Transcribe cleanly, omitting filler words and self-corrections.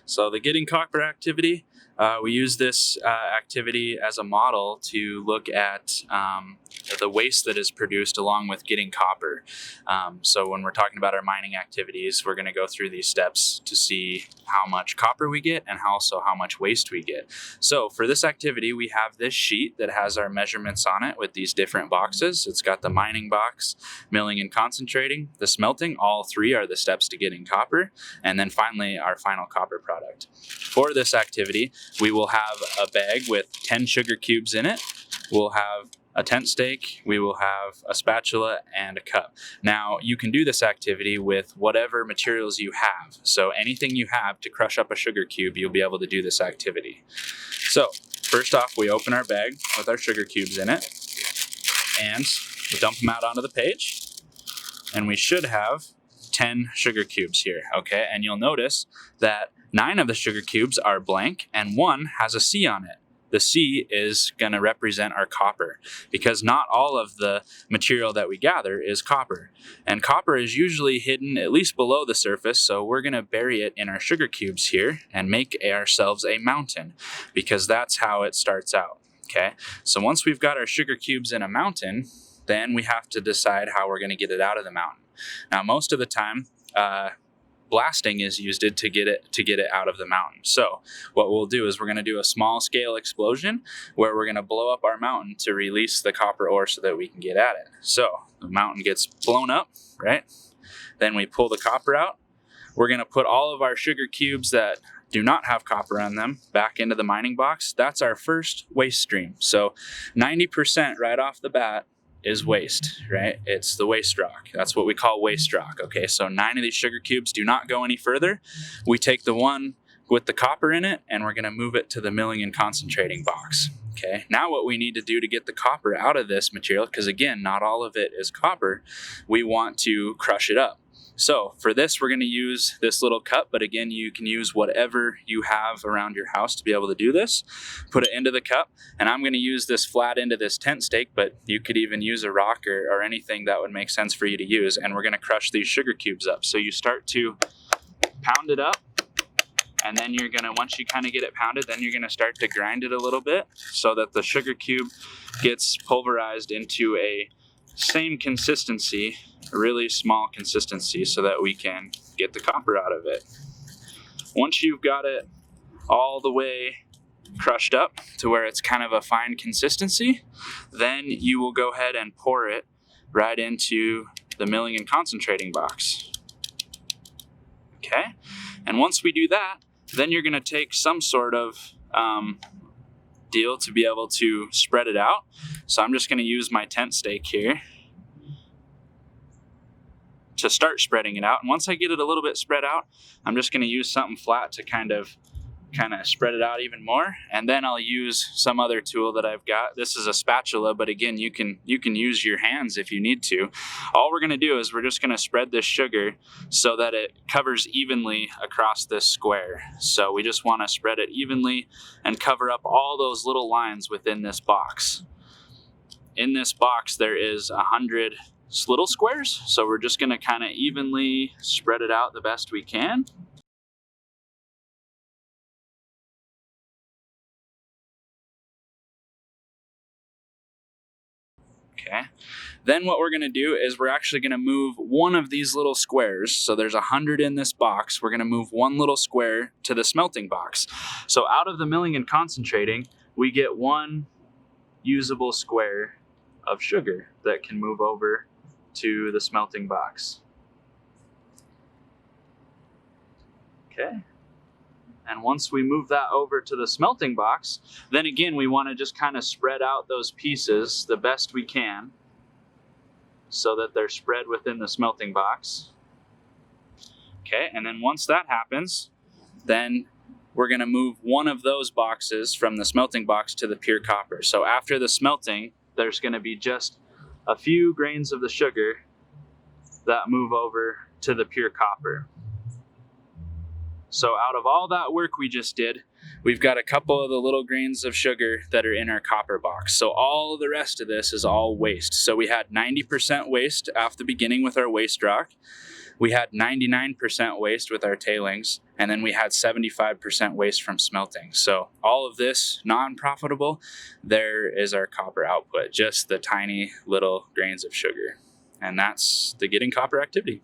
So the getting copper activity, we use this activity as a model to look at the waste that is produced along with getting copper. So when we're talking about our mining activities, we're going to go through these steps to see how much copper we get and also how much waste we get. So for this activity, we have this sheet that has our measurements on it with these different boxes. It's got the mining box, milling and concentrating, the smelting. All three are the steps to getting copper. And then finally, our final copper product. For this activity, we will have a bag with 10 sugar cubes in it. We'll have a tent stake, we will have a spatula, and a cup. Now, you can do this activity with whatever materials you have. So anything you have to crush up a sugar cube, you'll be able to do this activity. So first off, we open our bag with our sugar cubes in it, and we dump them out onto the page, and we should have 10 sugar cubes here, okay? And you'll notice that 9 of the sugar cubes are blank, and 1 has a C on it. The C is going to represent our copper, because not all of the material that we gather is copper. And copper is usually hidden at least below the surface, so we're going to bury it in our sugar cubes here and make ourselves a mountain, because that's how it starts out. Okay, so once we've got our sugar cubes in a mountain, then we have to decide how we're going to get it out of the mountain. Now, most of the time, blasting is used to get it out of the mountain. So what we'll do is we're going to do a small scale explosion where we're going to blow up our mountain to release the copper ore so that we can get at it. So the mountain gets blown up, right? Then we pull the copper out. We're going to put all of our sugar cubes that do not have copper on them back into the mining box. That's our first waste stream. So 90% right off the bat is waste, right? It's the waste rock. That's what we call waste rock. Okay, so 9 of these sugar cubes do not go any further. We take the one with the copper in it and we're going to move it to the milling and concentrating box. Okay, now what we need to do to get the copper out of this material, because again, not all of it is copper, we want to crush it up. So for this, we're going to use this little cup, but again, you can use whatever you have around your house to be able to do this. Put it into the cup, and I'm going to use this flat end of this tent stake, but you could even use a rock or anything that would make sense for you to use, and we're going to crush these sugar cubes up. So you start to pound it up, and then you're going to, once you kind of get it pounded, then you're going to start to grind it a little bit so that the sugar cube gets pulverized into a same consistency, a really small consistency, so that we can get the copper out of it. Once you've got it all the way crushed up to where it's kind of a fine consistency, then you will go ahead and pour it right into the milling and concentrating box. Okay? And once we do that, then you're going to take some sort of deal to be able to spread it out. So I'm just going to use my tent stake here to start spreading it out. And once I get it a little bit spread out, I'm just going to use something flat to kind of spread it out even more. And then I'll use some other tool that I've got. This is a spatula, but again, you can use your hands if you need to. All we're going to do is we're just going to spread this sugar so that it covers evenly across this square. So we just want to spread it evenly and cover up all those little lines within this box. In this box, there is 100 little squares, so we're just going to kind of evenly spread it out the best we can. Okay, then what we're going to do is we're actually going to move one of these little squares. So there's 100 in this box. We're going to move one little square to the smelting box. So out of the milling and concentrating, we get one usable square of sugar that can move over to the smelting box. Okay. And once we move that over to the smelting box, then again, we want to just kind of spread out those pieces the best we can so that they're spread within the smelting box. Okay, and then once that happens, then we're going to move one of those boxes from the smelting box to the pure copper. So after the smelting, there's going to be just a few grains of the sugar that move over to the pure copper. So out of all that work we just did, we've got a couple of the little grains of sugar that are in our copper box. So all of the rest of this is all waste. So we had 90% waste off the beginning with our waste rock. We had 99% waste with our tailings, and then we had 75% waste from smelting. So all of this non-profitable, there is our copper output, just the tiny little grains of sugar. And that's the getting copper activity.